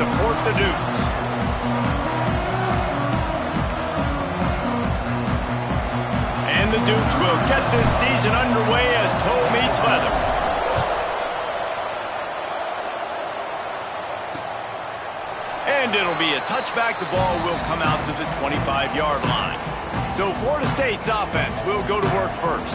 support the Dukes. And the Dukes will get this season underway as toe meets leather. And it'll be a touchback. The ball will come out to the 25-yard line. So Florida State's offense will go to work first.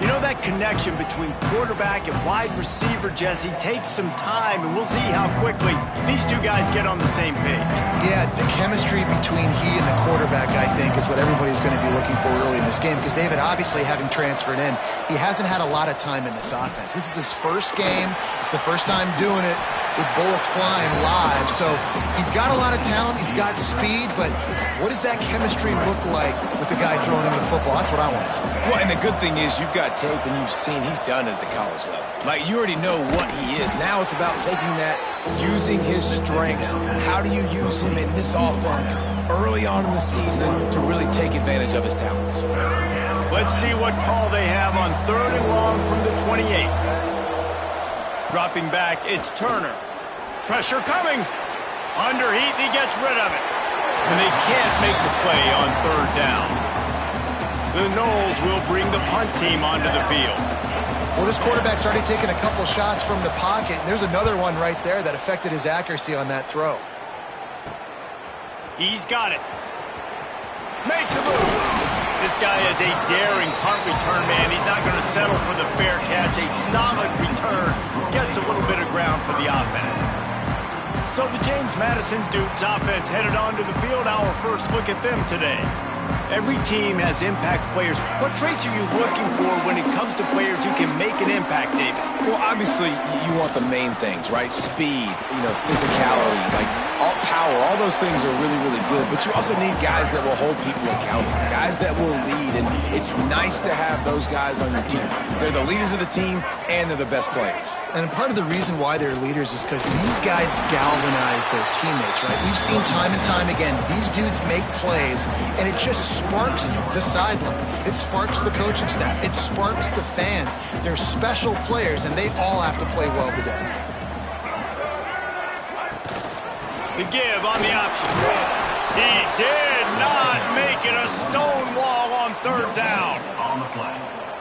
You know, that connection between quarterback and wide receiver, Jesse, takes some time, and we'll see how quickly these two guys get on the same page. Yeah, the chemistry between he and the quarterback, I think, is what everybody's going to be looking for early in this game, because David, obviously, having transferred in, he hasn't had a lot of time in this offense. This is his first game. It's the first time doing it with bullets flying live. So he's got a lot of talent. He's got speed, but what does that chemistry look like with the guy throwing him the football? That's what I want to see. Well, and the good thing is you've got tape and you've seen he's done it at the college level. Like, you already know what he is. Now it's about taking that, using his strengths. How do you use him in this offense early on in the season to really take advantage of his talents? Let's see what call they have on 3rd and long from the 28. Dropping back, it's Turner. Pressure coming. Underheat, and he gets rid of it. And they can't make the play on 3rd down. The Noles will bring the punt team onto the field. Well, this quarterback's already taken a couple shots from the pocket, and there's another one right there that affected his accuracy on that throw. He's got it. Makes a move. This guy is a daring punt return man. He's not going to settle for the fair catch. A solid return gets a little bit of ground for the offense. So the James Madison Dukes offense headed onto the field. Our first look at them today. Every team has impact players. What traits are you looking for when it comes to players who can make an impact, David? Well, obviously, you want the main things, right? Speed, physicality, like all power. All those things are really, really good. But you also need guys that will hold people accountable, guys that will lead. And it's nice to have those guys on your team. They're the leaders of the team, and they're the best players. And part of the reason why they're leaders is because these guys galvanize their teammates, right? We've seen time and time again, these dudes make plays, and it just sparks the sideline. It sparks the coaching staff. It sparks the fans. They're special players, and they all have to play well today. The give on the option. He did not make it a stone wall on 3rd down. On the play.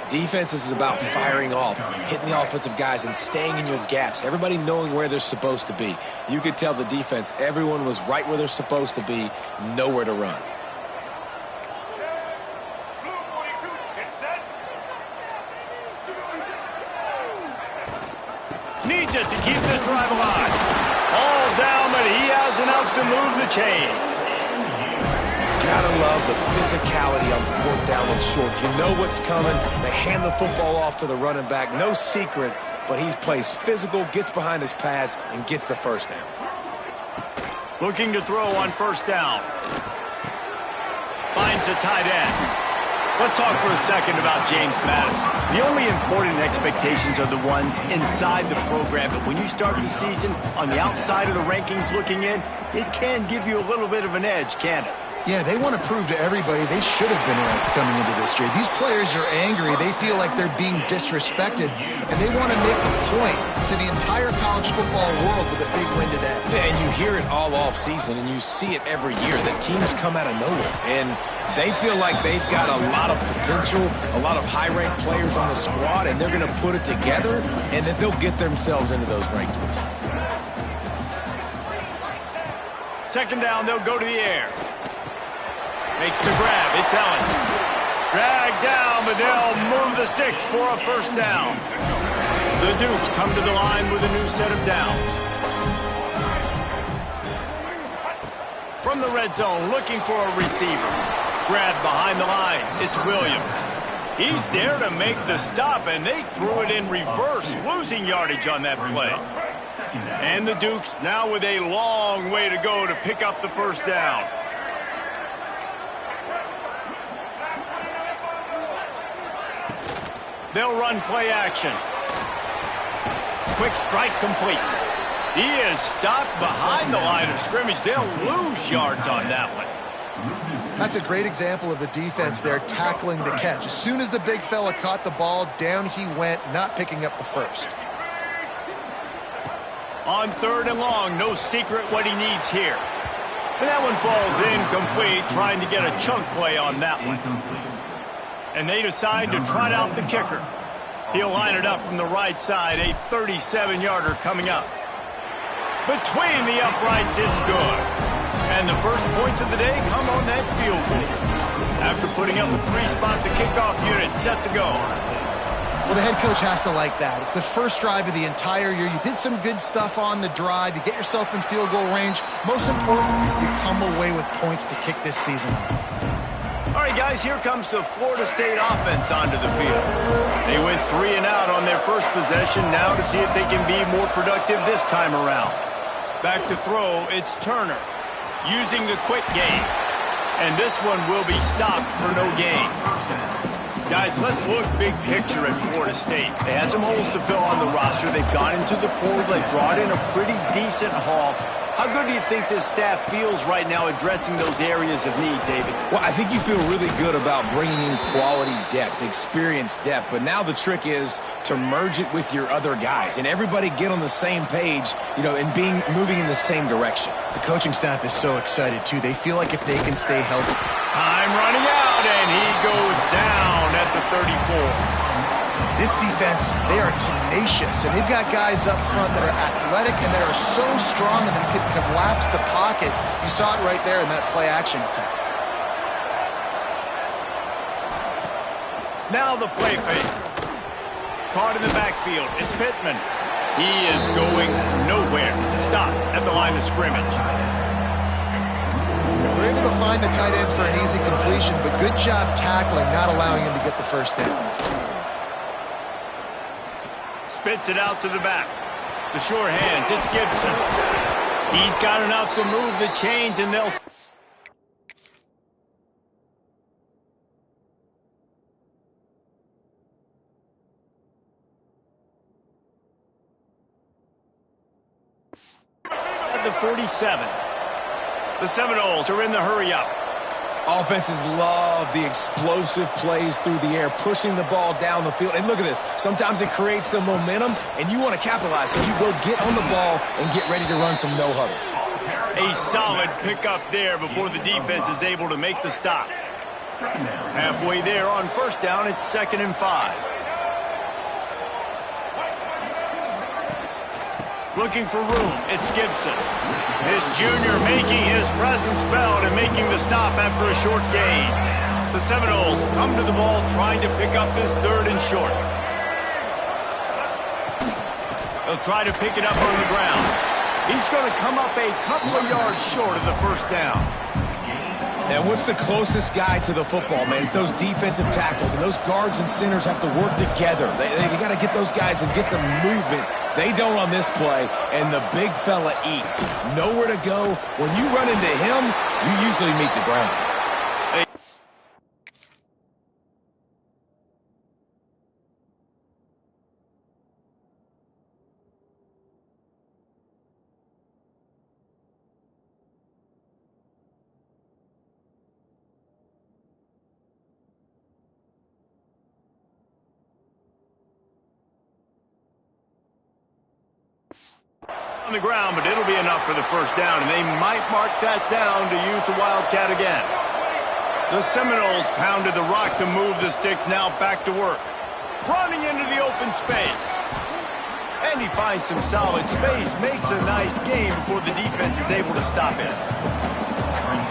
Defense is about firing off, hitting the offensive guys, and staying in your gaps. Everybody knowing where they're supposed to be. You could tell the defense, everyone was right where they're supposed to be, nowhere to run. Needs it to keep this drive alive. All down, but he has enough to move the chains. Gotta love the physicality on 4th down and short. You know what's coming. They hand the football off to the running back. No secret, but he plays physical, gets behind his pads, and gets the 1st down. Looking to throw on 1st down. Finds the tight end. Let's talk for a second about James Madison. The only important expectations are the ones inside the program, but when you start the season on the outside of the rankings looking in, it can give you a little bit of an edge, can't it? Yeah, they want to prove to everybody they should have been ranked coming into this year. These players are angry. They feel like they're being disrespected, and they want to make a point to the entire college football world with a big win today. Yeah, and you hear it all off season, and you see it every year that teams come out of nowhere, and they feel like they've got a lot of potential, a lot of high-ranked players on the squad, and they're going to put it together, and then they'll get themselves into those rankings. 2nd down, they'll go to the air. Makes the grab. It's Ellis. Dragged down, but they'll move the sticks for a 1st down. The Dukes come to the line with a new set of downs. From the red zone, looking for a receiver. Grabbed behind the line. It's Williams. He's there to make the stop, and they threw it in reverse, losing yardage on that play. And the Dukes now with a long way to go to pick up the 1st down. They'll run play action. Quick strike complete. He is stopped behind the line of scrimmage. They'll lose yards on that one. That's a great example of the defense there tackling the catch. As soon as the big fella caught the ball, down he went, not picking up the 1st. On 3rd and long, no secret what he needs here. And that one falls incomplete, trying to get a chunk play on that one. And they decide to trot out the kicker. He'll line it up from the right side, a 37-yarder coming up. Between the uprights, it's good. And the first points of the day come on that field goal. After putting up a 3-spot, the kickoff unit set to go. Well, the head coach has to like that. It's the first drive of the entire year. You did some good stuff on the drive. You get yourself in field goal range. Most important, you come away with points to kick this season off. All right, guys, here comes the Florida State offense onto the field. They went 3 and out on their first possession, now to see if they can be more productive this time around. Back to throw, it's Turner, using the quick game. And this one will be stopped for no gain. Guys, let's look big picture at Florida State. They had some holes to fill on the roster. They've gone into the portal. They brought in a pretty decent haul. How good do you think this staff feels right now addressing those areas of need, David? Well, I think you feel really good about bringing in quality depth, experienced depth. But now the trick is to merge it with your other guys and everybody get on the same page, and moving in the same direction. The coaching staff is so excited, too. They feel like if they can stay healthy. Time running out, and he goes down at the 34. This defense, they are tenacious, and they've got guys up front that are athletic and that are so strong and that can collapse the pocket. You saw it right there in that play-action attempt. Now the play fake. Caught in the backfield. It's Pittman. He is going nowhere. Stop at the line of scrimmage. They're able to find the tight end for an easy completion, but good job tackling, not allowing him to get the first down. Spits it out to the back. The sure hands, it's Gibson. He's got enough to move the chains, and they'll... At the 47. The Seminoles are in the hurry-up. Offenses love the explosive plays through the air, pushing the ball down the field. And look at this. Sometimes it creates some momentum, and you want to capitalize. So you go get on the ball and get ready to run some no-huddle. A solid pickup there before the defense is able to make the stop. Halfway there on first down, it's 2nd and 5. Looking for room, it's Gibson. His junior making his presence felt and making the stop after a short gain. The Seminoles come to the ball trying to pick up this 3rd and short. They'll try to pick it up on the ground. He's going to come up a couple of yards short of the first down. And what's the closest guy to the football, man? It's those defensive tackles, and those guards and centers have to work together. They got to get those guys and get some movement. They don't on this play, and the big fella eats. Nowhere to go. When you run into him, you usually meet the ground. On the ground, but it'll be enough for the first down, and they might mark that down to use the Wildcat again. The Seminoles pounded the rock to move the sticks, now back to work. Running into the open space. And he finds some solid space, makes a nice game before the defense is able to stop him.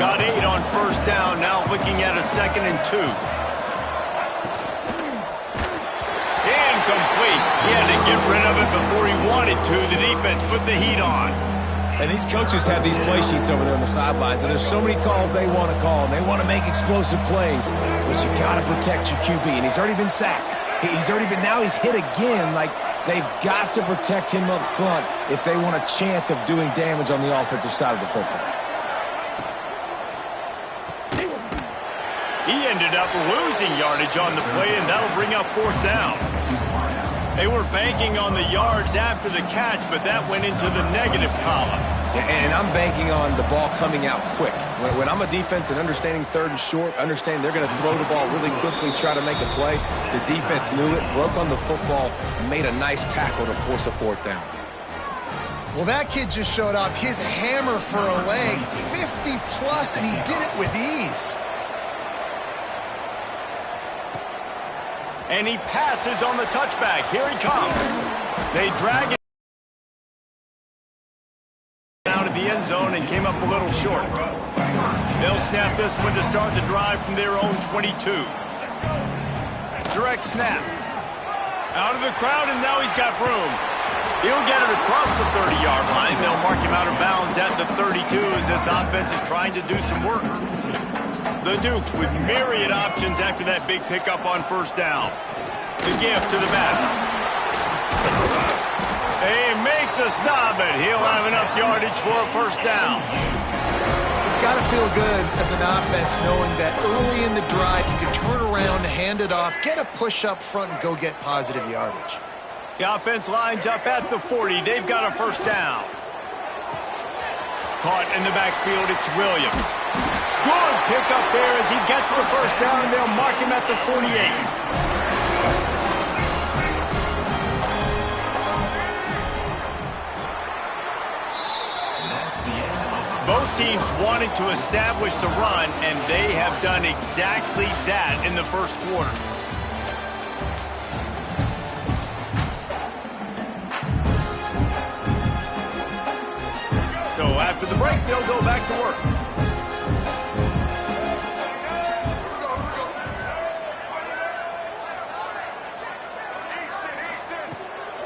Got 8 on first down, now looking at a 2nd and 2. Incomplete. He had to get rid of it before he wanted to. The defense put the heat on. And these coaches have these play sheets over there on the sidelines, and there's so many calls they want to call, and they want to make explosive plays. But you got to protect your QB, and he's already been sacked. Now he's hit again. Like, they've got to protect him up front if they want a chance of doing damage on the offensive side of the football. He ended up losing yardage on the play, and that'll bring up 4th down. They were banking on the yards after the catch, but that went into the negative column. And I'm banking on the ball coming out quick. When I'm a defense and understanding 3rd and short, understanding they're going to throw the ball really quickly, try to make a play, the defense knew it, broke on the football, and made a nice tackle to force a 4th down. Well, that kid just showed off his hammer for a leg, 50-plus, and he did it with ease. And he passes on the touchback. Here he comes. They drag it down to the end zone and came up a little short. They'll snap this one to start the drive from their own 22. Direct snap. Out of the crowd, and now he's got room. He'll get it across the 30-yard line. They'll mark him out of bounds at the 32 as this offense is trying to do some work. The Dukes with myriad options after that big pickup on first down. The gift to the back. They make the stop, but he'll have enough yardage for a first down. It's got to feel good as an offense knowing that early in the drive you can turn around, hand it off, get a push up front, and go get positive yardage. The offense lines up at the 40. They've got a first down. Caught in the backfield, it's Williams. Good pickup there as he gets the first down, and they'll mark him at the 48. Both teams wanted to establish the run, and they have done exactly that in the first quarter. So after the break, they'll go back to work.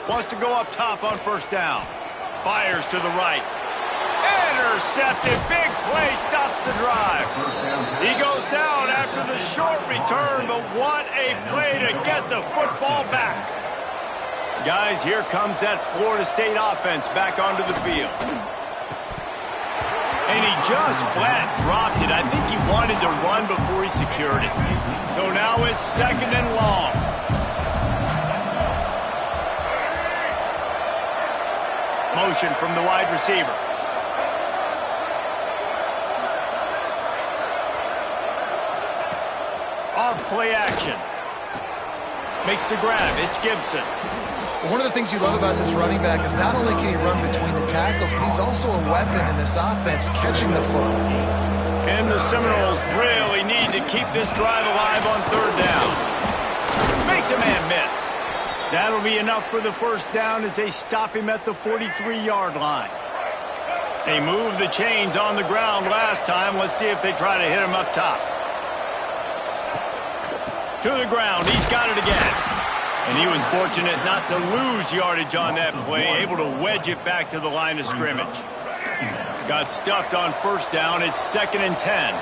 Wants to go up top on first down. Fires to the right. Intercepted. Big play stops the drive. He goes down after the short return, but what a play to get the football back. Guys, here comes that Florida State offense back onto the field. And he just flat dropped it. I think he wanted to run before he secured it. So now it's second and long. Motion from the wide receiver. Off play action. Makes the grab. It's Gibson. One of the things you love about this running back is not only can he run between the tackles, but he's also a weapon in this offense, catching the football. And the Seminoles really need to keep this drive alive on third down. Makes a man miss. That'll be enough for the first down as they stop him at the 43-yard line. They moved the chains on the ground last time. Let's see if they try to hit him up top. To the ground. He's got it again. And he was fortunate not to lose yardage on that play, able to wedge it back to the line of scrimmage. Got stuffed on first down. It's 2nd and 10.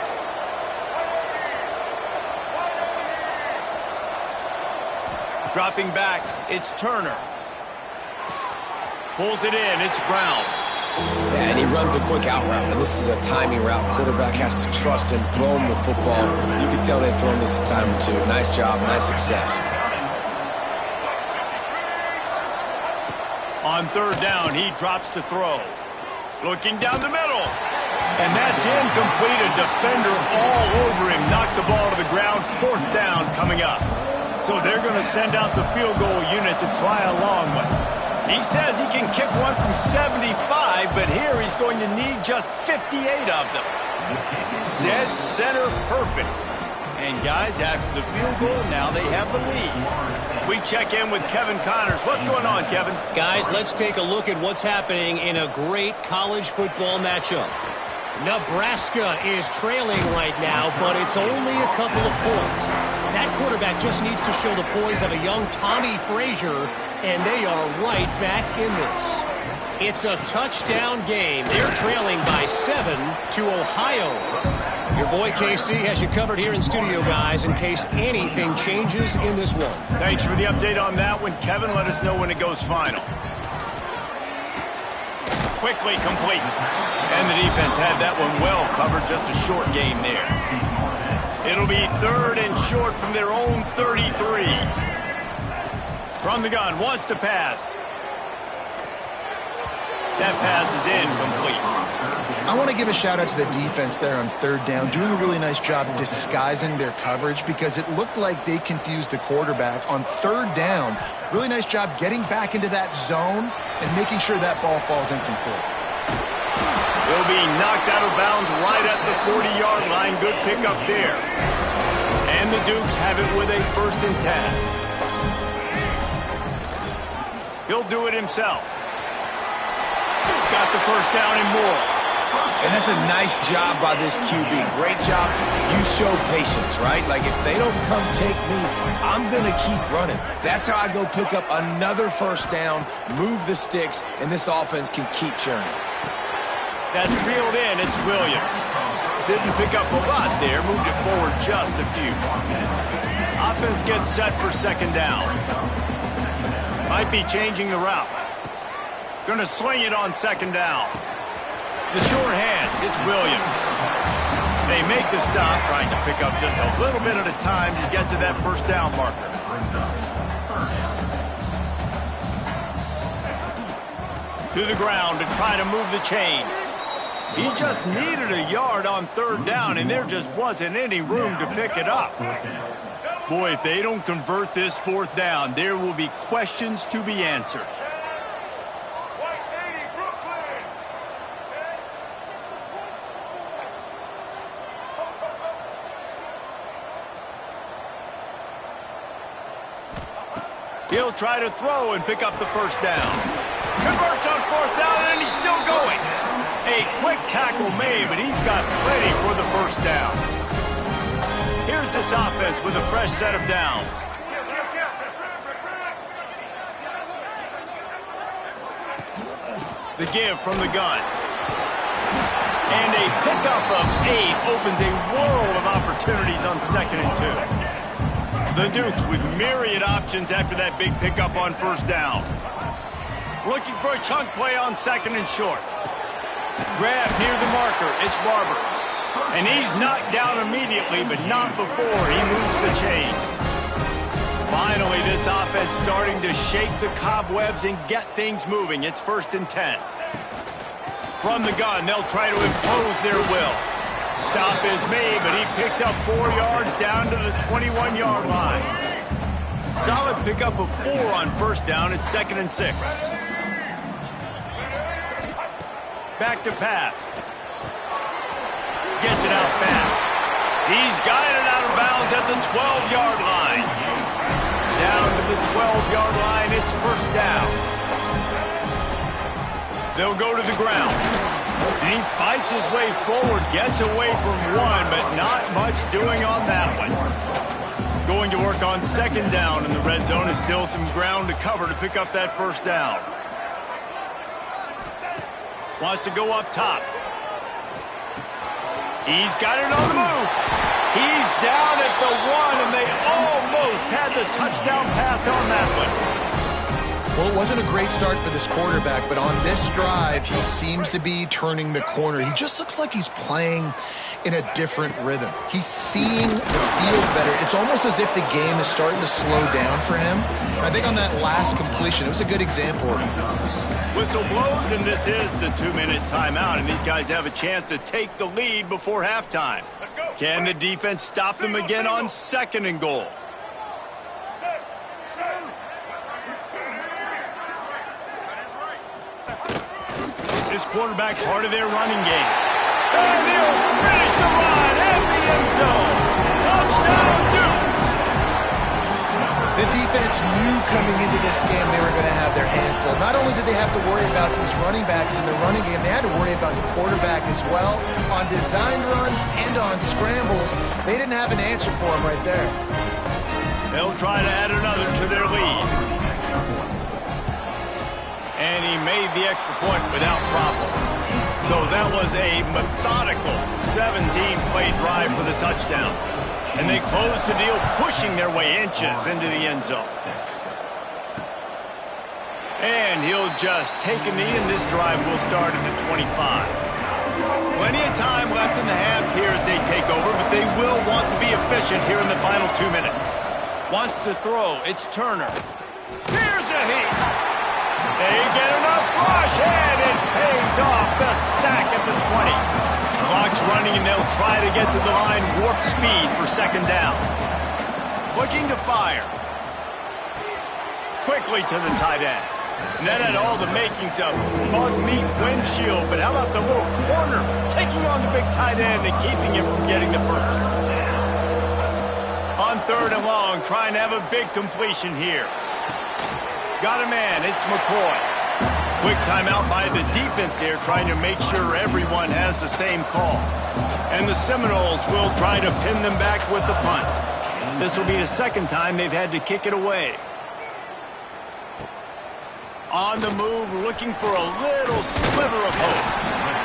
Dropping back, it's Turner. Pulls it in, it's Brown. Yeah, and he runs a quick out route, and this is a timing route. Quarterback has to trust him, throw him the football. You can tell they've thrown this a time or two. Nice job, nice success. On third down, he drops to throw. Looking down the middle. And that's incomplete. A defender all over him. Knocked the ball to the ground. 4th down coming up. So they're going to send out the field goal unit to try a long one. He says he can kick one from 75, but here he's going to need just 58 of them. Dead center perfect. And guys, after the field goal, now they have the lead. We check in with Kevin Connors. What's going on, Kevin? Guys, let's take a look at what's happening in a great college football matchup. Nebraska is trailing right now, but it's only a couple of points. That quarterback just needs to show the poise of a young Tommy Frazier, and they are right back in this. It's a touchdown game. They're trailing by 7 to Ohio. Your boy KC has you covered here in studio, guys, in case anything changes in this one. Thanks for the update on that one, Kevin. Let us know when it goes final. Quickly complete. And the defense had that one well covered. Just a short game there. It'll be 3rd and short from their own 33. From the gun, wants to pass. That pass is incomplete. I want want to give a shout out to the defense there on third down, doing a really nice job disguising their coverage because it looked like they confused the quarterback on third down. Really nice job getting back into that zone and making sure that ball falls incomplete. He'll be knocked out of bounds right at the 40-yard line. Good pickup there. And the Dukes have it with a 1st and 10. He'll do it himself. Got the first down and more. And that's a nice job by this QB. Great job. You show patience, right? Like, if they don't come take me, I'm going to keep running. That's how I go pick up another first down, move the sticks, and this offense can keep churning. That's reeled in. It's Williams. Didn't pick up a lot there. Moved it forward just a few. Offense gets set for 2nd down. Might be changing the route. Gonna swing it on 2nd down. The sure hands. It's Williams. They make the stop, trying to pick up just a little bit at a time to get to that 1st down marker. To the ground to try to move the chains. He just needed a yard on 3rd down, and there just wasn't any room to pick it up. Boy, if they don't convert this 4th down, there will be questions to be answered. He'll try to throw and pick up the 1st down. Converts on 4th down, and he's still going. A quick tackle made, but he's got plenty for the 1st down. Here's this offense with a fresh set of downs. The give from the gun. And a pickup of 8 opens a world of opportunities on 2nd and 2. The Dukes with myriad options after that big pickup on 1st down. Looking for a chunk play on 2nd and short. Grab near the marker. It's Barber. And he's knocked down immediately, but not before he moves the chains. Finally, this offense starting to shake the cobwebs and get things moving. It's 1st and 10. From the gun, they'll try to impose their will. Stop is made, but he picks up 4 yards down to the 21-yard line. Solid pickup of 4 on 1st down. It's 2nd and 6. Back to pass. Gets it out fast. He's got it out of bounds at the 12-yard line. Down to the 12-yard line, it's 1st down. They'll go to the ground. And he fights his way forward, gets away from one, but not much doing on that one. Going to work on 2nd down in the red zone, is still some ground to cover to pick up that 1st down. Wants to go up top. He's got it on the move. He's down at the 1, and they almost had the touchdown pass on that one. Well, it wasn't a great start for this quarterback, but on this drive, he seems to be turning the corner. He just looks like he's playing in a different rhythm. He's seeing the field better. It's almost as if the game is starting to slow down for him. I think on that last completion, it was a good example of it. Whistle blows, and this is the 2-minute timeout, and these guys have a chance to take the lead before halftime. Can the defense stop them again on 2nd and goal? This quarterback part of their running game. And he'll finish the run at the end zone. Touchdown, Dukes! The defense knew coming into this game they were going to have their hands full. Not only did they have to worry about these running backs in the running game, they had to worry about the quarterback as well. On designed runs and on scrambles, they didn't have an answer for him right there. They'll try to add another to their lead. And he made the extra point without problem. So that was a methodical 17-play drive for the touchdown. And they close the deal, pushing their way inches into the end zone. And he'll just take a knee, and this drive will start at the 25. Plenty of time left in the half here as they take over, but they will want to be efficient here in the final 2 minutes. Wants to throw. It's Turner. Here's a heat. They get enough rush, and it pays off. The sack at the 20. running, and they'll try to get to the line, warp speed for second down. Looking to fire. Quickly to the tight end. And that had all the makings of bug meat windshield, but how about the little corner taking on the big tight end and keeping him from getting the first? On third and long, trying to have a big completion here. Got a man, it's McCoy. Quick timeout by the defense there, trying to make sure everyone has the same call. And the Seminoles will try to pin them back with the punt. This will be the second time they've had to kick it away. On the move, looking for a little sliver of hope.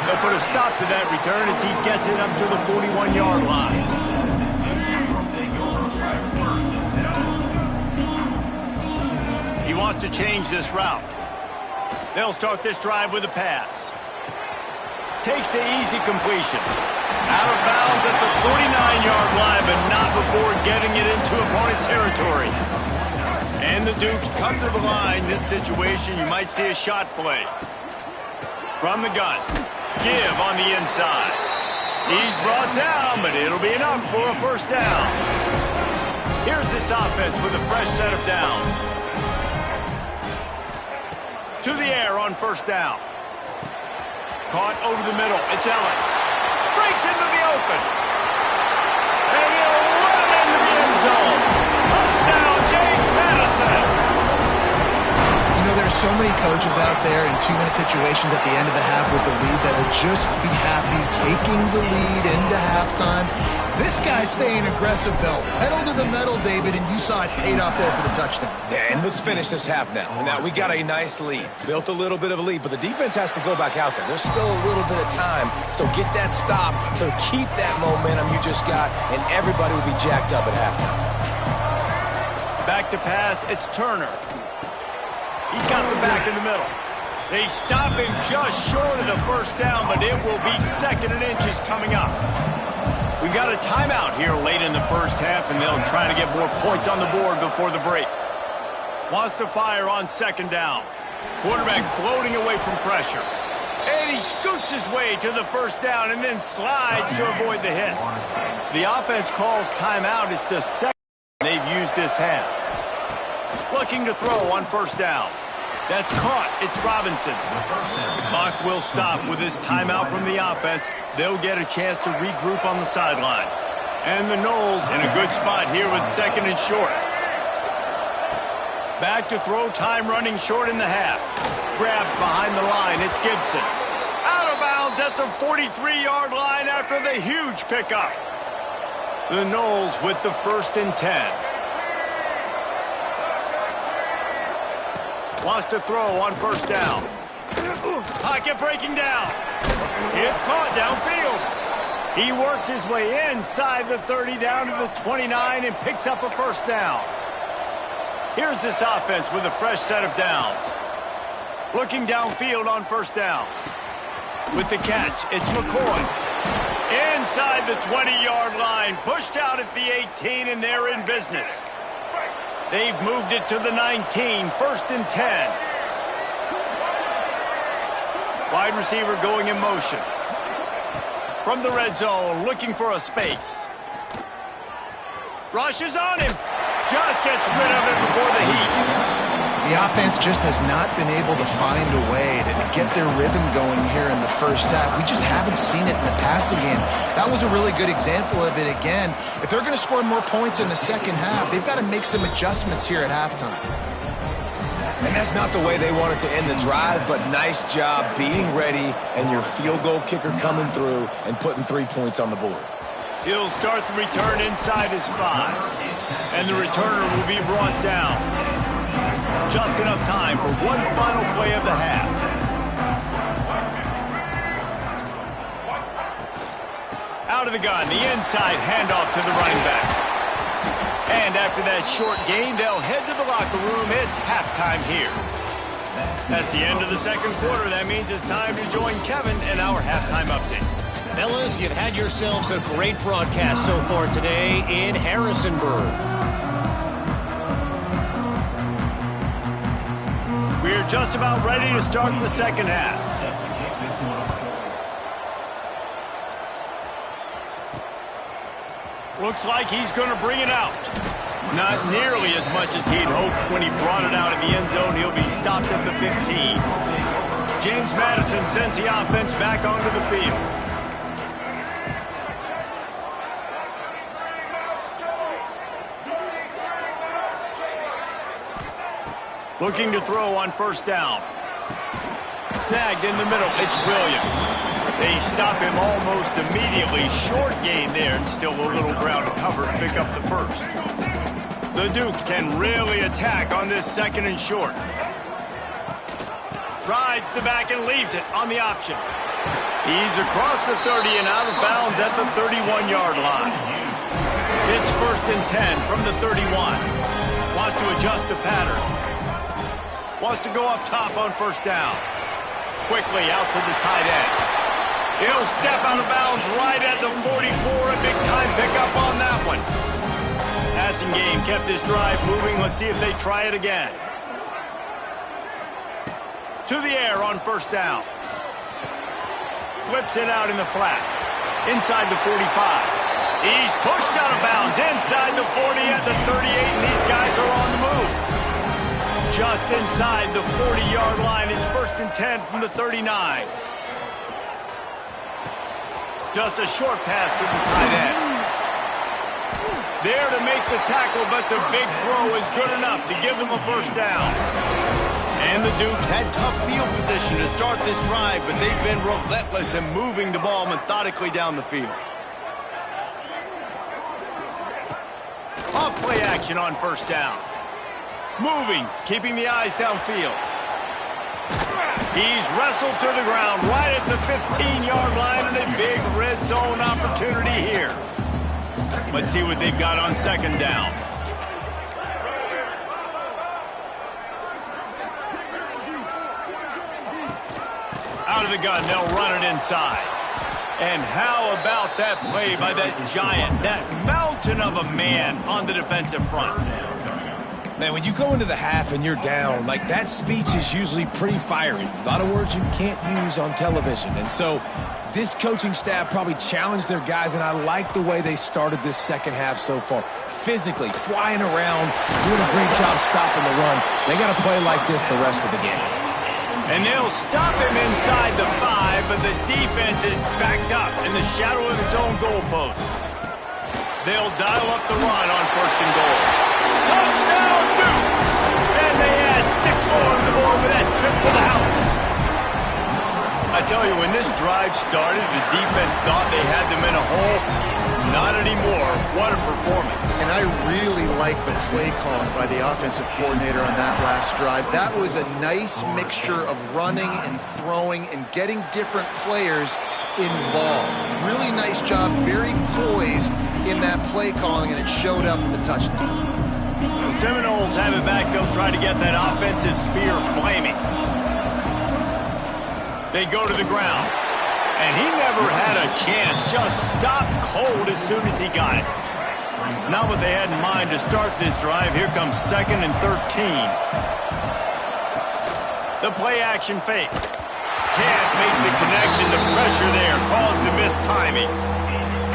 They'll put a stop to that return as he gets it up to the 41-yard line. He wants to change this route. They'll start this drive with a pass. Takes the easy completion. Out of bounds at the 49-yard line, but not before getting it into opponent territory. And the Dukes come to the line. This situation, you might see a shot play. From the gun. Give on the inside. He's brought down, but it'll be enough for a first down. Here's this offense with a fresh set of downs. To the air on first down. Caught over the middle. It's Ellis. Breaks into the open. And he'll run it into the end zone. Touchdown, James Madison. You know, there's so many coaches out there in 2-minute situations at the end of the half with the lead that will just be happy taking the lead into halftime. This guy's staying aggressive, though. Pedal to the metal, David, and you saw it paid off there for the touchdown. Yeah, and let's finish this half now. Now, we got a nice lead. Built a little bit of a lead, but the defense has to go back out there. There's still a little bit of time, so get that stop to keep that momentum you just got, and everybody will be jacked up at halftime. Back to pass, it's Turner. He's got the back in the middle. They stop him just short of the first down, but it will be second and inches coming up. We've got a timeout here late in the first half, and they'll try to get more points on the board before the break. Wants to fire on second down. Quarterback floating away from pressure. And he scoots his way to the first down and then slides to avoid the hit. The offense calls timeout. It's the second they've used this half. Looking to throw on first down. That's caught. It's Robinson. The clock will stop with this timeout from the offense. They'll get a chance to regroup on the sideline. And the Noles in a good spot here with second and short. Back to throw, time running short in the half. Grabbed behind the line. It's Gibson. Out of bounds at the 43-yard line after the huge pickup. The Noles with the 1st and 10. Wants to throw on first down. Pocket breaking down. It's caught downfield. He works his way inside the 30 down to the 29 and picks up a first down. Here's this offense with a fresh set of downs. Looking downfield on first down. With the catch, it's McCoy. Inside the 20-yard line, pushed out at the 18, and they're in business. They've moved it to the 19, 1st and 10. Wide receiver going in motion. From the red zone, looking for a space. Rushes on him. Just gets rid of it before the heat. The offense just has not been able to find a way to get their rhythm going here in the first half. We just haven't seen it in the passing game. That was a really good example of it again. If they're going to score more points in the second half, they've got to make some adjustments here at halftime. And that's not the way they wanted to end the drive, but nice job being ready and your field goal kicker coming through and putting 3 points on the board. He'll start the return inside his 5. And the returner will be brought down. Just enough time for one final play of the half. Out of the gun, the inside handoff to the running back. And after that short gain, they'll head to the locker room. It's halftime here. That's the end of the second quarter. That means it's time to join Kevin in our halftime update. Fellas, you've had yourselves a great broadcast so far today in Harrisonburg. We're just about ready to start the second half. Looks like he's going to bring it out. Not nearly as much as he'd hoped when he brought it out of the end zone. He'll be stopped at the 15. James Madison sends the offense back onto the field. Looking to throw on first down. Snagged in the middle. It's Williams. They stop him almost immediately. Short gain there, and still a little ground to cover to pick up the first. The Dukes can really attack on this second and short. Rides the back and leaves it on the option. He's across the 30 and out of bounds at the 31-yard line. It's first and 10 from the 31. Wants to adjust the pattern. Wants to go up top on first down. Quickly out to the tight end. He'll step out of bounds right at the 44. A big-time pickup on that one. Passing game kept his drive moving. Let's see if they try it again. To the air on first down. Flips it out in the flat. Inside the 45. He's pushed out of bounds. Inside the 40 at the 38, and these guys are on the move. Just inside the 40-yard line. It's first and 10 from the 39. Just a short pass to the tight end. There to make the tackle, but the big throw is good enough to give them a first down. And the Dukes had tough field position to start this drive, but they've been relentless in moving the ball methodically down the field. Off play action on first down. Moving, keeping the eyes downfield. He's wrestled to the ground right at the 15-yard line, and a big red zone opportunity here. Let's see what they've got on second down. Out of the gun, they'll run it inside. And how about that play by that giant, that mountain of a man on the defensive front? Man, when you go into the half and you're down, like that speech is usually pretty fiery. A lot of words you can't use on television. And so this coaching staff probably challenged their guys, and I like the way they started this second half so far. Physically, flying around, doing a great job stopping the run. They got to play like this the rest of the game. And they'll stop him inside the 5, but the defense is backed up in the shadow of its own goalpost. They'll dial up the run on first and goal. Touchdown, Dukes! And they add 6 more to the board with that trip to the house. I tell you, when this drive started, the defense thought they had them in a hole. Not anymore. What a performance. And I really like the play calling by the offensive coordinator on that last drive. That was a nice mixture of running and throwing and getting different players involved. Really nice job, very poised in that play calling, and it showed up with the touchdown. The Seminoles have it back. They'll try to get that offensive spear flaming. They go to the ground. And he never had a chance. Just stopped cold as soon as he got it. Not what they had in mind to start this drive. Here comes second and 13. The play action fake. Can't make the connection. The pressure there caused the missed timing.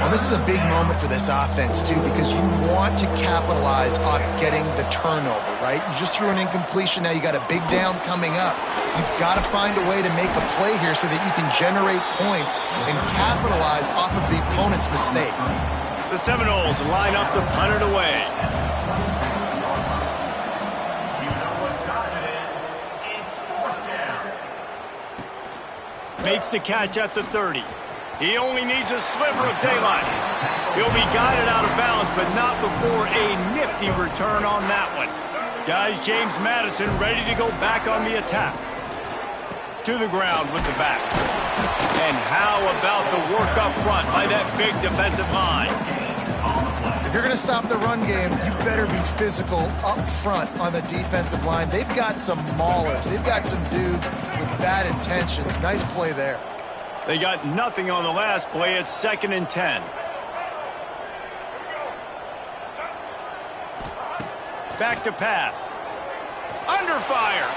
Well, this is a big moment for this offense, too, because you want to capitalize off getting the turnover, right? You just threw an incompletion. Now you got a big down coming up. You've got to find a way to make a play here so that you can generate points and capitalize off of the opponent's mistake. The Seminoles line up to punt it away. Makes the catch at the 30. He only needs a sliver of daylight. He'll be guided out of bounds, but not before a nifty return on that one. Guys, James Madison ready to go back on the attack. To the ground with the back. And how about the work up front by that big defensive line? If you're going to stop the run game, you better be physical up front on the defensive line. They've got some maulers. They've got some dudes with bad intentions. Nice play there. They got nothing on the last play. It's second and 10. Back to pass. Under fire.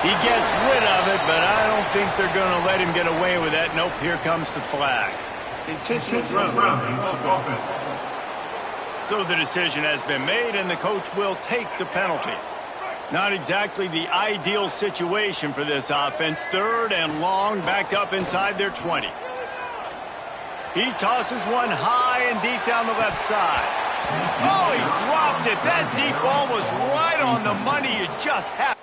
He gets rid of it, but I don't think they're going to let him get away with that. Nope, here comes the flag. Intentional grounding of offense. So the decision has been made, and the coach will take the penalty. Not exactly the ideal situation for this offense. 3rd and long, backed up inside their 20. He tosses one high and deep down the left side. Oh, he dropped it. That deep ball was right on the money. You just have...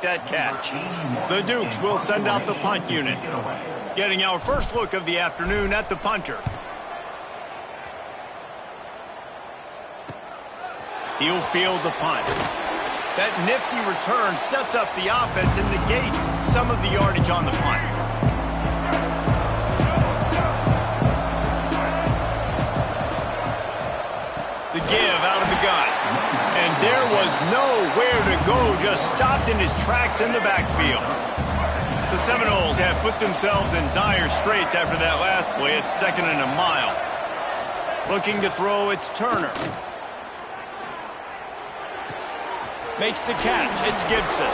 that catch. The Dukes will send out the punt unit. Getting our first look of the afternoon at the punter. He'll field the punt. That nifty return sets up the offense and negates some of the yardage on the punt. The give out of the gun. And there was nowhere to go, just stopped in his tracks in the backfield. The Seminoles have put themselves in dire straits after that last play. It's 2nd and a mile. Looking to throw, it's Turner. Makes the catch, it's Gibson.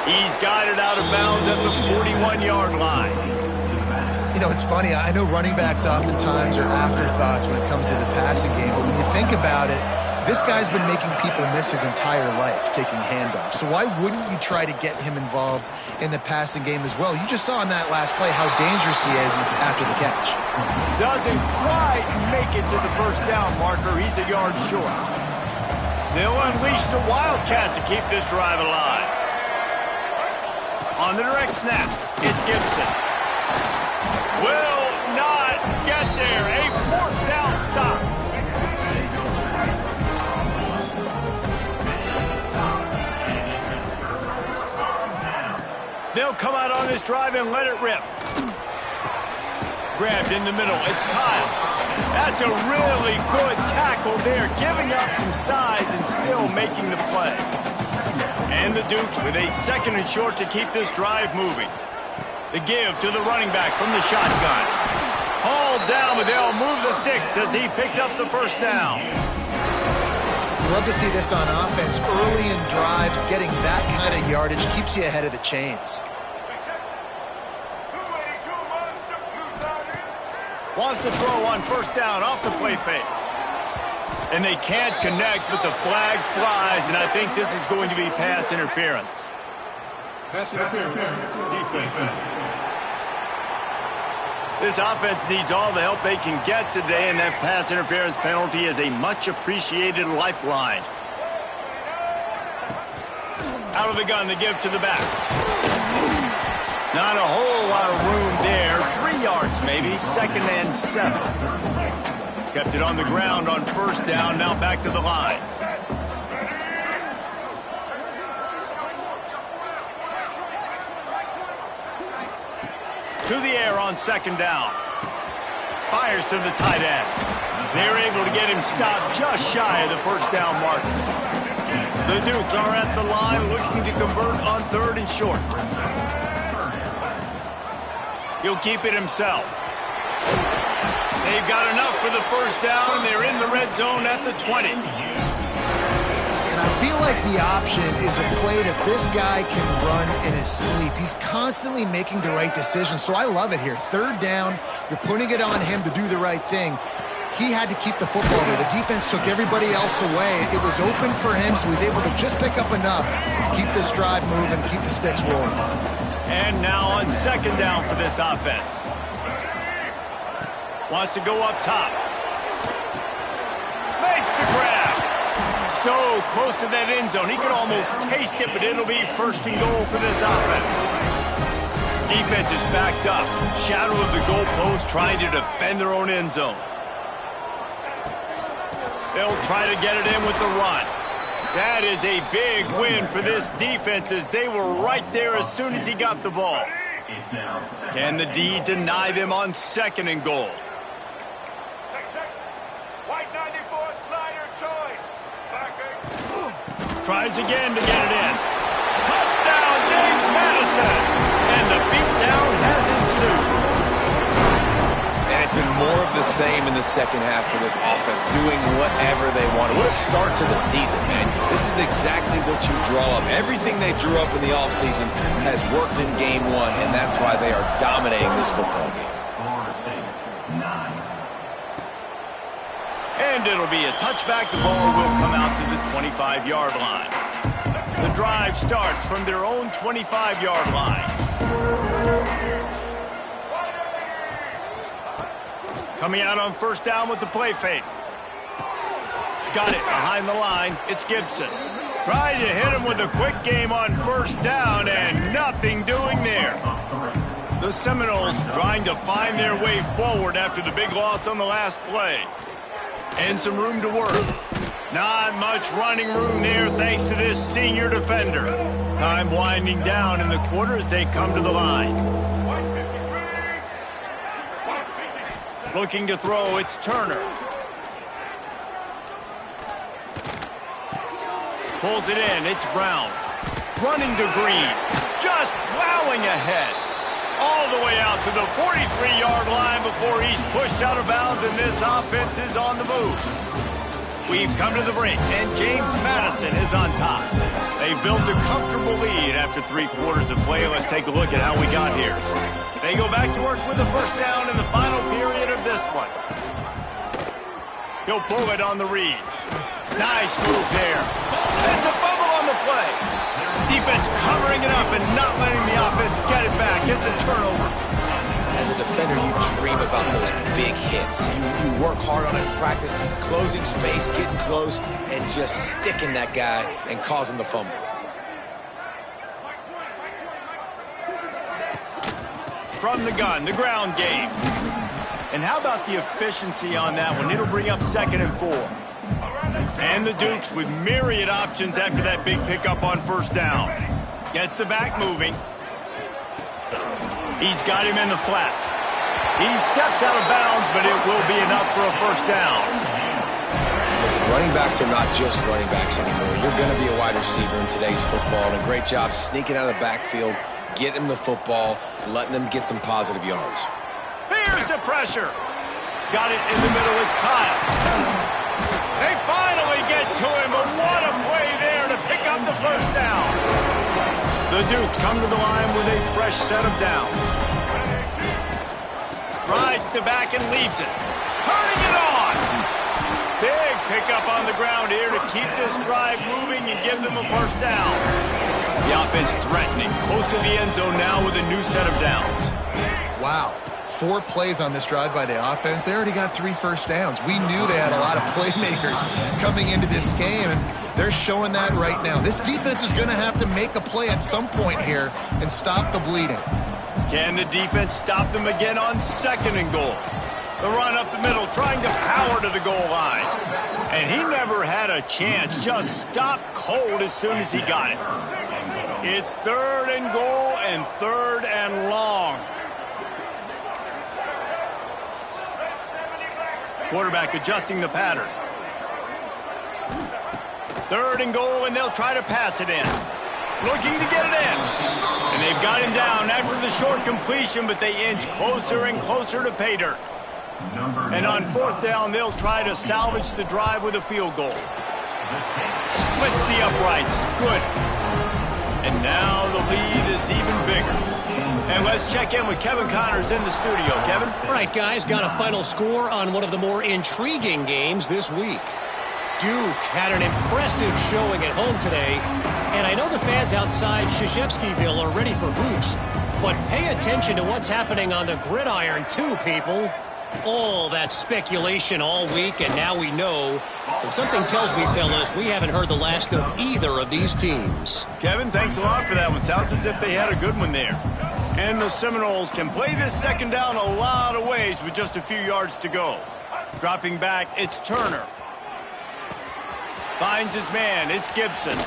He's got it out of bounds at the 41-yard line. You know, it's funny. I know running backs oftentimes are afterthoughts when it comes to the passing game, but when you think about it, this guy's been making people miss his entire life taking handoffs. So why wouldn't you try to get him involved in the passing game as well? You just saw in that last play how dangerous he is after the catch. Doesn't quite make it to the first down marker. He's a yard short. They'll unleash the Wildcat to keep this drive alive. On the direct snap, it's Gibson. Will not get there. A 4th down stop. They'll come out on this drive and let it rip. Grabbed in the middle. It's Kyle. That's a really good tackle there, giving up some size and still making the play. And the Dukes with a 2nd and short to keep this drive moving. The give to the running back from the shotgun. Hauled down, but they'll move the sticks as he picks up the first down. You love to see this on offense. Early in drives, getting that kind of yardage keeps you ahead of the chains. Wants to throw on first down off the play fake. And they can't connect, but the flag flies, and I think this is going to be pass interference. Pass interference. Defense. This offense needs all the help they can get today, and that pass interference penalty is a much-appreciated lifeline. Out of the gun, the give to the back. Not a whole lot of room there. 3 yards maybe, 2nd and 7. Kept it on the ground on first down, now back to the line. To the air on 2nd down. Fires to the tight end. They're able to get him stopped just shy of the first down marker. The Dukes are at the line looking to convert on 3rd and short. He'll keep it himself. They've got enough for the first down, and they're in the red zone at the 20. And I feel like the option is a play that this guy can run in his sleep. He's constantly making the right decision, so I love it here. 3rd down, you're putting it on him to do the right thing. He had to keep the football there. The defense took everybody else away. It was open for him, so he's able to just pick up enough to keep this drive moving, keep the sticks rolling. And now on 2nd down for this offense. Wants to go up top. Makes the grab. So close to that end zone. He could almost taste it, but it'll be 1st and goal for this offense. Defense is backed up. Shadow of the goalpost trying to defend their own end zone. They'll try to get it in with the run. That is a big win for this defense as they were right there as soon as he got the ball. Can the D deny them on 2nd and goal? White 94 Snyder choice. Tries again to get it in. Touchdown, James Madison. And the beat been more of the same in the second half for this offense, doing whatever they wanted. What a start to the season, man. This is exactly what you draw up. Everything they drew up in the offseason has worked in game one, and that's why they are dominating this football game. And it'll be a touchback. The ball will come out to the 25-yard line. The drive starts from their own 25-yard line. Coming out on first down with the play fake. Got it behind the line. It's Gibson. Trying to hit him with a quick game on first down, and nothing doing there. The Seminoles trying to find their way forward after the big loss on the last play. And some room to work. Not much running room there thanks to this senior defender. Time winding down in the quarter as they come to the line. Looking to throw, it's Turner. Pulls it in, it's Brown. Running to Green. Just plowing ahead. All the way out to the 43-yard line before he's pushed out of bounds, and this offense is on the move. We've come to the break, and James Madison is on top. They've built a comfortable lead after 3 quarters of play. Let's take a look at how we got here. They go back to work with a first down in the final period of this one. He'll pull it on the read. Nice move there. It's a fumble on the play. Defense covering it up and not letting the offense get it back. It's a turnover. As a defender, you dream about those big hits. You work hard on it in practice, closing space, getting close, and just sticking that guy and causing the fumble. From the gun, the ground game. And how about the efficiency on that one? It'll bring up 2nd and 4. And the Dukes with myriad options after that big pickup on first down. Gets the back moving. He's got him in the flat. He steps out of bounds, but it will be enough for a first down. Listen, running backs are not just running backs anymore. You're going to be a wide receiver in today's football, and a great job sneaking out of the backfield, getting them the football, letting them get some positive yards. Here's the pressure. Got it in the middle. It's Kyle. They finally get to him, but what a play there to pick up the first down. The Dukes come to the line with a fresh set of downs. Rides the back and leaves it. Turning it on. Big pickup on the ground here to keep this drive moving and give them a first down. The offense threatening, close to the end zone now with a new set of downs. Wow. 4 plays on this drive by the offense. They already got 3 first downs. We knew they had a lot of playmakers coming into this game, and they're showing that right now. This defense is going to have to make a play at some point here and stop the bleeding. Can the defense stop them again on 2nd and goal? The run up the middle, trying to power to the goal line. And he never had a chance, just stopped cold as soon as he got it. It's 3rd and goal and 3rd and long. Quarterback adjusting the pattern. 3rd and goal, and they'll try to pass it in. Looking to get it in. And they've got him down after the short completion, but they inch closer and closer to pay dirt. And on 4th down, they'll try to salvage the drive with a field goal. Splits the uprights. Good. And now the lead is even bigger. And let's check in with Kevin Connors in the studio. Kevin? All right, guys, got a final score on one of the more intriguing games this week. Duke had an impressive showing at home today, and I know the fans outside Krzyzewskiville are ready for hoops, but pay attention to what's happening on the gridiron too, people. All that speculation all week, and now we know. But something tells me, fellas, we haven't heard the last of either of these teams. Kevin, thanks a lot for that one. Sounds as if they had a good one there. And the Seminoles can play this 2nd down a lot of ways with just a few yards to go. Dropping back, it's Turner. Finds his man, it's Gibson.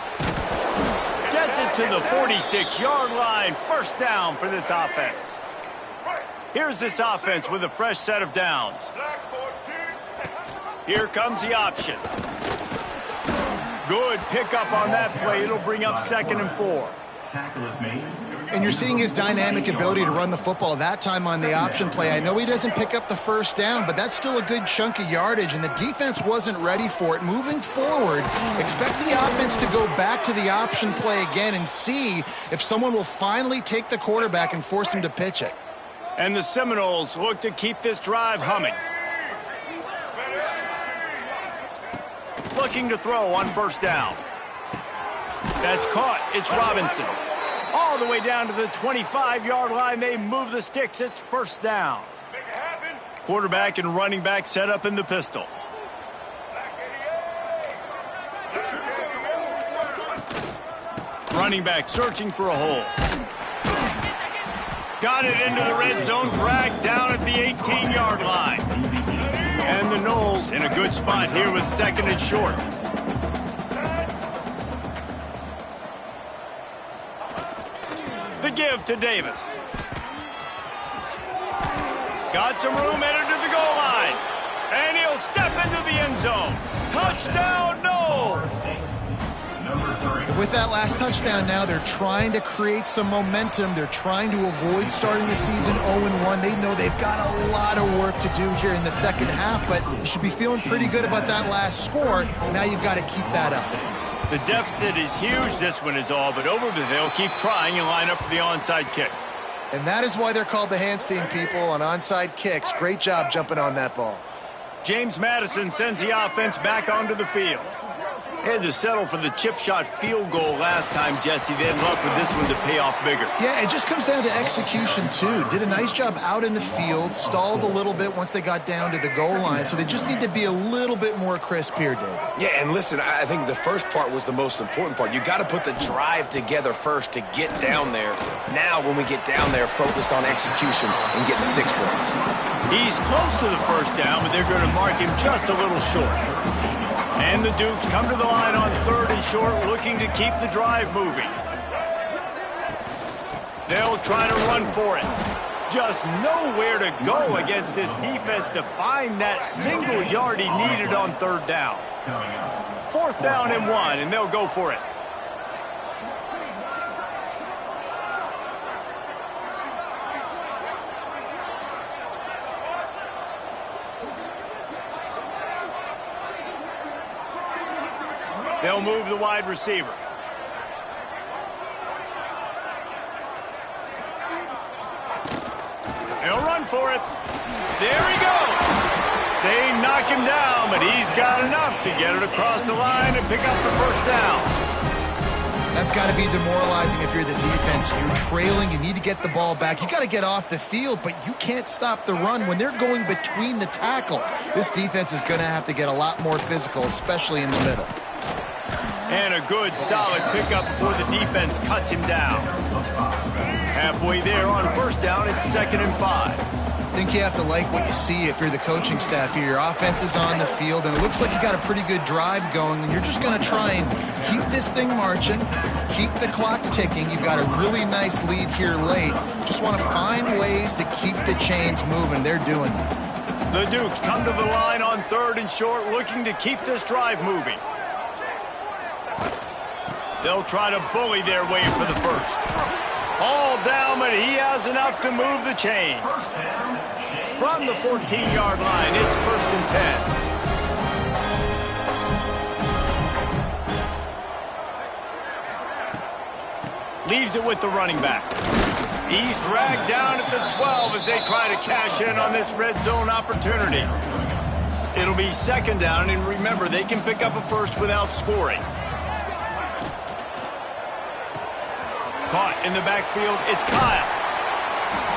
Gets it to the 46-yard line. First down for this offense. Here's this offense with a fresh set of downs. Here comes the option. Good pickup on that play. It'll bring up 2nd and 4. Tackle is made. And you're seeing his dynamic ability to run the football, that time on the option play. I know he doesn't pick up the first down, but that's still a good chunk of yardage, and the defense wasn't ready for it. Moving forward, expect the offense to go back to the option play again and see if someone will finally take the quarterback and force him to pitch it. And the Seminoles look to keep this drive humming. Looking to throw on first down. That's caught. It's Robinson. All the way down to the 25-yard line. They move the sticks. It's first down. Quarterback and running back set up in the pistol. Running back searching for a hole. Got it into the red zone. Dragged down at the 18-yard line. And the Noles in a good spot here with second and short. The give to Davis. Got some room, headed to the goal line. And he'll step into the end zone. Touchdown, Noles! With that last touchdown now, they're trying to create some momentum. They're trying to avoid starting the season 0-1. They know they've got a lot of work to do here in the second half, but you should be feeling pretty good about that last score. Now you've got to keep that up. The deficit is huge. This one is all but over, but they'll keep trying and line up for the onside kick. And that is why they're called the Handstein people on onside kicks. Great job jumping on that ball. James Madison sends the offense back onto the field. They had to settle for the chip shot field goal last time, Jesse. They'd love for this one to pay off bigger. Yeah, it just comes down to execution, too. Did a nice job out in the field, stalled a little bit once they got down to the goal line, so they just need to be a little bit more crisp here, Dave. Yeah, and listen, I think the first part was the most important part. You got to put the drive together first to get down there. Now, when we get down there, focus on execution and getting 6 points. He's close to the first down, but they're going to mark him just a little short. And the Dukes come to the line on third and short, looking to keep the drive moving. They'll try to run for it. Just nowhere to go against this defense to find that single yard he needed on third down. Fourth down and 1, and they'll go for it. They'll move the wide receiver. They'll run for it. There he goes. They knock him down, but he's got enough to get it across the line and pick up the first down. That's got to be demoralizing if you're the defense. You're trailing. You need to get the ball back. You got to get off the field, but you can't stop the run when they're going between the tackles. This defense is going to have to get a lot more physical, especially in the middle. And a good, solid pickup before the defense cuts him down. Halfway there on first down, it's 2nd and 5. I think you have to like what you see if you're the coaching staff here. Your offense is on the field, and it looks like you got a pretty good drive going, and you're just going to try and keep this thing marching, keep the clock ticking. You've got a really nice lead here late. Just want to find ways to keep the chains moving. They're doing that. The Dukes come to the line on third and short, looking to keep this drive moving. They'll try to bully their way for the first. All down, but he has enough to move the chains. From the 14-yard line, it's 1st and 10. Leaves it with the running back. He's dragged down at the 12 as they try to cash in on this red zone opportunity. It'll be 2nd down, and remember, they can pick up a first without scoring. Caught in the backfield, it's Kyle.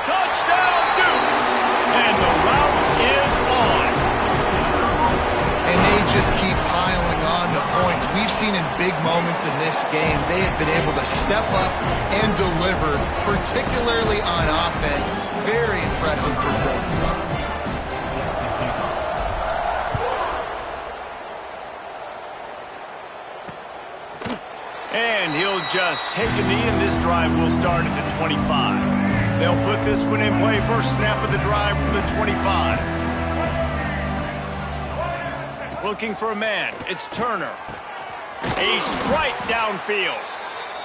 Touchdown, Dukes! And the route is on. And they just keep piling on the points. We've seen in big moments in this game, they have been able to step up and deliver, particularly on offense. Very impressive performance. And he'll just take a knee, and this drive will start at the 25. They'll put this one in play. First snap of the drive from the 25. Looking for a man. It's Turner. A strike downfield.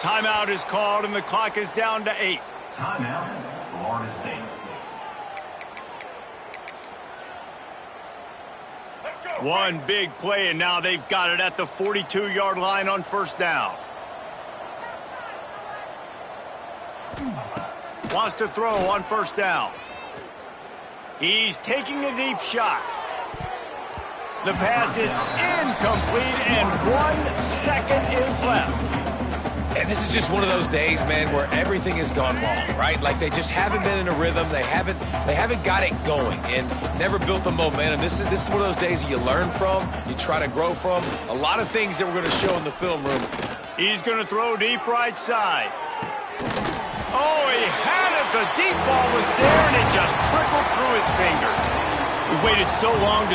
Timeout is called, and the clock is down to 8. Timeout, Florida State. One big play, and now they've got it at the 42-yard line on first down. Wants to throw on first down. He's taking a deep shot. The pass is incomplete, and 1 second is left. And this is just one of those days, man, where everything has gone wrong, right? Like they just haven't been in a rhythm. They haven't got it going and never built the momentum. This is one of those days you learn from, you try to grow from. A lot of things that we're going to show in the film room. He's going to throw deep right side. Oh, he had it. The deep ball was there, and it just trickled through his fingers. We waited so long to